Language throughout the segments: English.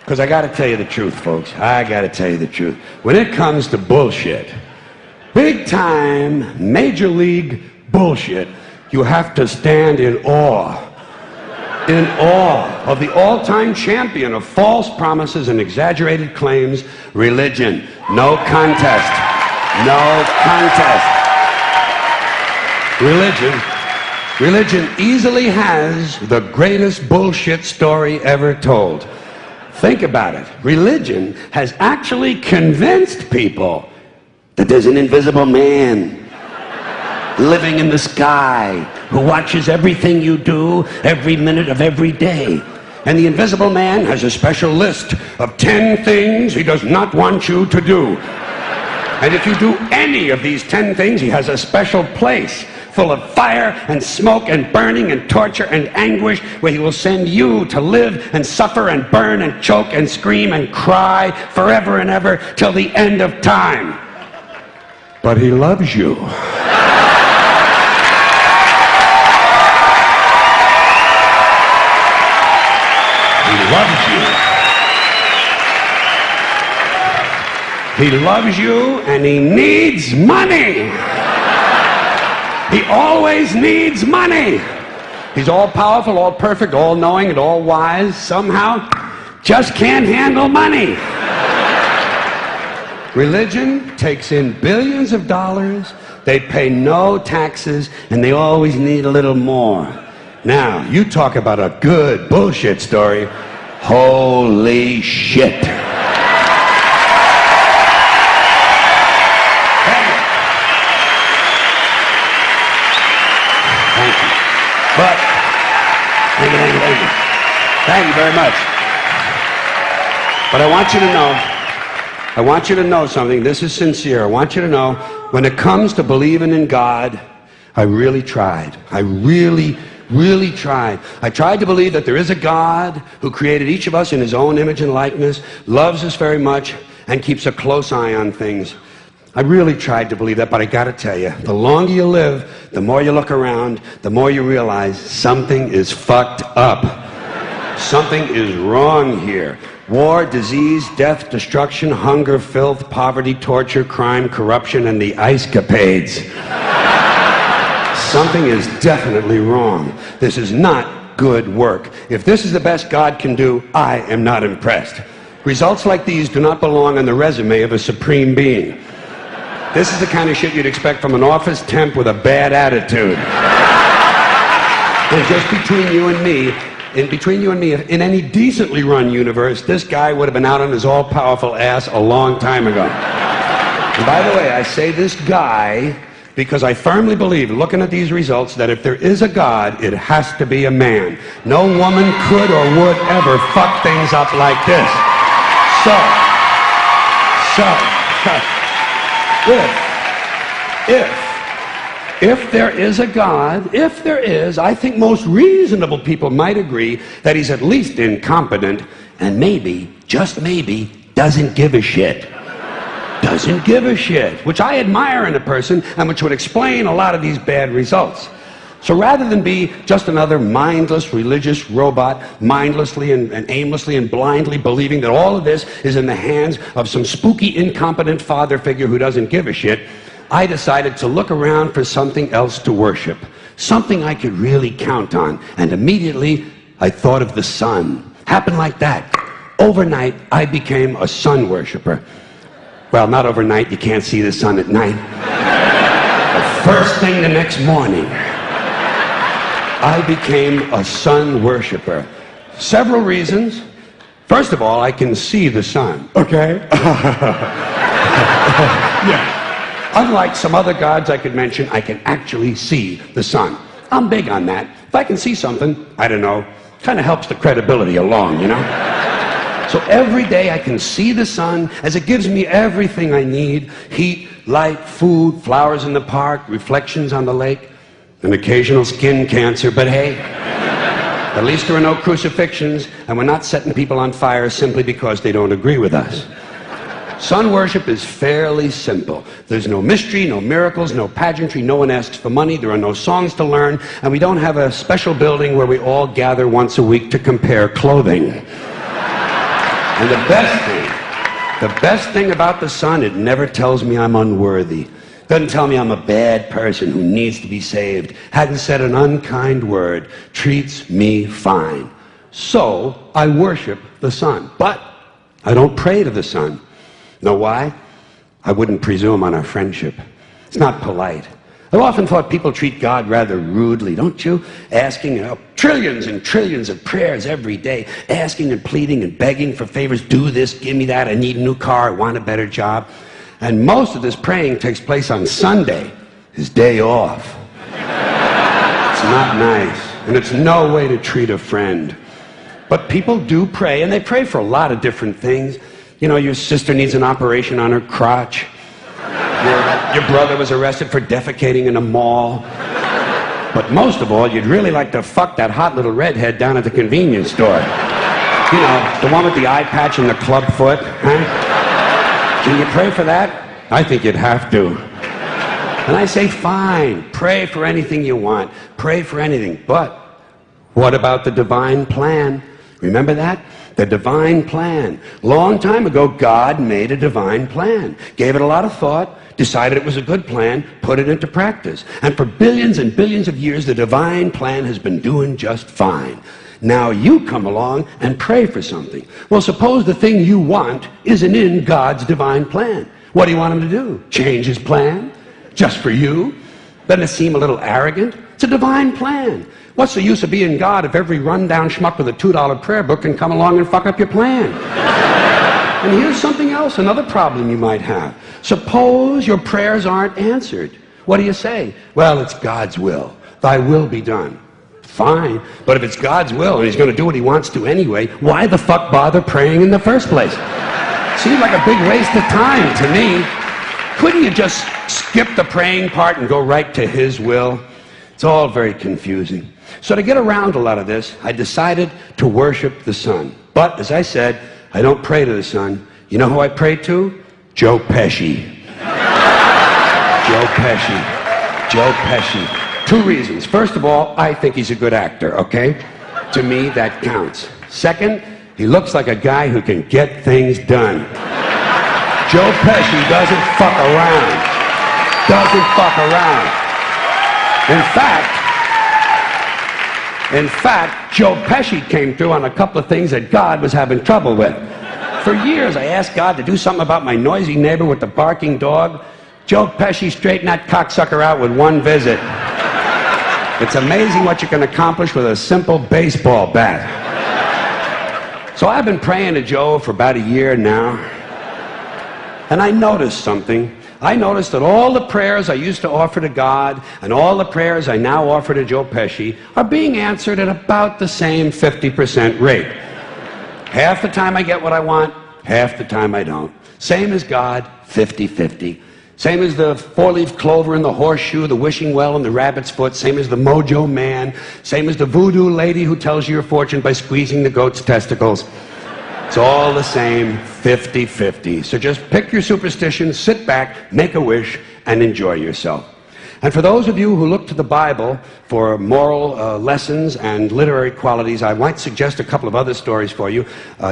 Because I got to tell you the truth, folks. I got to tell you the truth. When it comes to bullshit, big time, major league bullshit, you have to stand in awe of the all-time champion of false promises and exaggerated claims, religion. No contest. No contest. Religion easily has the greatest bullshit story ever told. Think about it. Religion has actually convinced people that there's an invisible man living in the sky who watches everything you do every minute of every day. And the invisible man has a special list of 10 things he does not want you to do. And if you do any of these 10 things, he has a special place full of fire and smoke and burning and torture and anguish where he will send you to live and suffer and burn and choke and scream and cry forever and ever till the end of time. But he loves you. He loves you. He loves you and he needs money. He always needs money. He's all powerful, all perfect, all knowing, and all wise. Somehow, just can't handle money. Religion takes in billions of dollars. They pay no taxes, and they always need a little more. Now, you talk about a good bullshit story. Holy shit. But, thank you very much. But I want you to know something. This is sincere. I want you to know, when it comes to believing in God, I really tried. I really tried. I tried to believe that there is a God who created each of us in his own image and likeness, loves us very much, and keeps a close eye on things. I really tried to believe that, but I gotta tell you, the longer you live, the more you look around, the more you realize something is fucked up. Something is wrong here. War, disease, death, destruction, hunger, filth, poverty, torture, crime, corruption, and the ice-capades. Something is definitely wrong. This is not good work. If this is the best God can do, I am not impressed. Results like these do not belong on the resume of a supreme being. This is the kind of shit you'd expect from an office temp with a bad attitude. And just between you and me, in any decently run universe, this guy would have been out on his all-powerful ass a long time ago. And by the way, I say this guy because I firmly believe, looking at these results, that if there is a God, it has to be a man. No woman could or would ever fuck things up like this. If there is a God, if there is, I think most reasonable people might agree that he's at least incompetent and maybe, just maybe, doesn't give a shit. Doesn't give a shit, which I admire in a person and which would explain a lot of these bad results. So rather than be just another mindless religious robot, mindlessly and aimlessly and blindly believing that all of this is in the hands of some spooky, incompetent father figure who doesn't give a shit, I decided to look around for something else to worship, something I could really count on. And immediately, I thought of the sun. Happened like that. Overnight, I became a sun worshiper. Well, not overnight. You can't see the sun at night. But first thing the next morning, I became a sun worshiper. Several reasons. First of all, I can see the sun, okay? Yeah. Unlike some other gods I could mention, I can actually see the sun. I'm big on that. If I can see something, I don't know, kind of helps the credibility along, you know? So every day I can see the sun as it gives me everything I need: heat, light, food, flowers in the park, reflections on the lake, an occasional skin cancer, but hey, at least there are no crucifixions, and we're not setting people on fire simply because they don't agree with us. Sun worship is fairly simple. There's no mystery, no miracles, no pageantry, no one asks for money, there are no songs to learn, and we don't have a special building where we all gather once a week to compare clothing. And the best thing about the sun, it never tells me I'm unworthy. Doesn't tell me I'm a bad person who needs to be saved. Hasn't said an unkind word. Treats me fine. So I worship the sun. But I don't pray to the sun. Know why? I wouldn't presume on our friendship. It's not polite. I've often thought people treat God rather rudely, don't you? Asking trillions and trillions of prayers every day, asking and pleading and begging for favors. Do this, give me that, I need a new car, I want a better job. And most of this praying takes place on Sunday, his day off. It's not nice, and it's no way to treat a friend. But people do pray, and they pray for a lot of different things. You know, your sister needs an operation on her crotch. Your brother was arrested for defecating in a mall. But most of all, you'd really like to fuck that hot little redhead down at the convenience store. You know, the one with the eye patch and the club foot, huh? Can you pray for that? I think you'd have to. And I say, fine, pray for anything you want. Pray for anything. But what about the divine plan? Remember that? The divine plan. Long time ago, God made a divine plan. Gave it a lot of thought. Decided it was a good plan, put it into practice. And for billions and billions of years, the divine plan has been doing just fine. Now you come along and pray for something. Well, suppose the thing you want isn't in God's divine plan. What do you want him to do? Change his plan? Just for you? Doesn't it seem a little arrogant? It's a divine plan. What's the use of being God if every rundown schmuck with a $2 prayer book can come along and fuck up your plan? And here's something else, another problem you might have. Suppose your prayers aren't answered. What do you say? Well, it's God's will. Thy will be done. Fine, but if it's God's will and he's going to do what he wants to anyway, why the fuck bother praying in the first place? Seems like a big waste of time to me. Couldn't you just skip the praying part and go right to his will? It's all very confusing. So to get around a lot of this, I decided to worship the sun. But, as I said, I don't pray to the sun. You know who I pray to? Joe Pesci. Joe Pesci. Joe Pesci. Two reasons. First of all, I think he's a good actor, okay? To me, that counts. Second, he looks like a guy who can get things done. Joe Pesci doesn't fuck around. Doesn't fuck around. In fact, Joe Pesci came through on a couple of things that God was having trouble with. For years, I asked God to do something about my noisy neighbor with the barking dog. Joe Pesci straightened that cocksucker out with one visit. It's amazing what you can accomplish with a simple baseball bat. So I've been praying to Joe for about a year now, and I noticed something. I noticed that all the prayers I used to offer to God and all the prayers I now offer to Joe Pesci are being answered at about the same 50% rate. Half the time I get what I want, half the time I don't. Same as God, 50-50. Same as the four-leaf clover and the horseshoe, the wishing well and the rabbit's foot. Same as the mojo man. Same as the voodoo lady who tells you your fortune by squeezing the goat's testicles. It's all the same, 50-50. So just pick your superstition, sit back, make a wish, and enjoy yourself. And for those of you who look to the Bible for moral lessons and literary qualities, I might suggest a couple of other stories for you.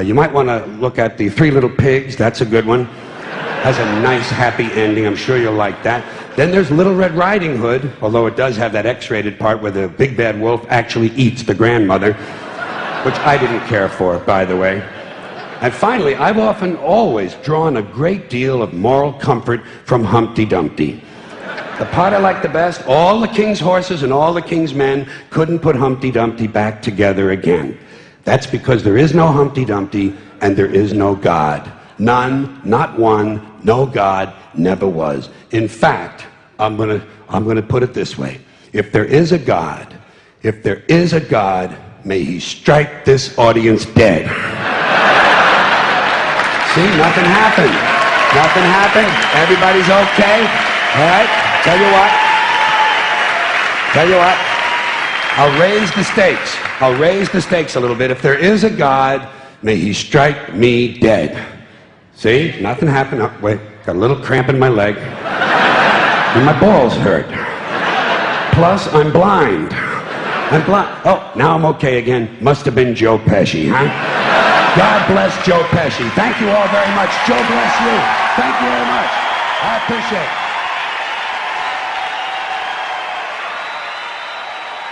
You might want to look at The Three Little Pigs. That's a good one. Has a nice, happy ending. I'm sure you'll like that. Then there's Little Red Riding Hood, although it does have that X-rated part where the big bad wolf actually eats the grandmother, which I didn't care for, by the way. And finally, I've often always drawn a great deal of moral comfort from Humpty Dumpty. The part I like the best, all the king's horses and all the king's men couldn't put Humpty Dumpty back together again. That's because there is no Humpty Dumpty and there is no God. None, not one, no God, never was. In fact, I'm gonna put it this way. If there is a God, may he strike this audience dead. See, nothing happened. Nothing happened. Everybody's okay. All right? Tell you what. I'll raise the stakes. I'll raise the stakes a little bit. If there is a God, may he strike me dead. See? Nothing happened. Oh, wait. Got a little cramp in my leg. And my balls hurt. Plus, I'm blind. I'm blind. Oh, now I'm okay again. Must have been Joe Pesci, huh? God bless Joe Pesci. Thank you all very much. Joe bless you. Thank you very much. I appreciate it.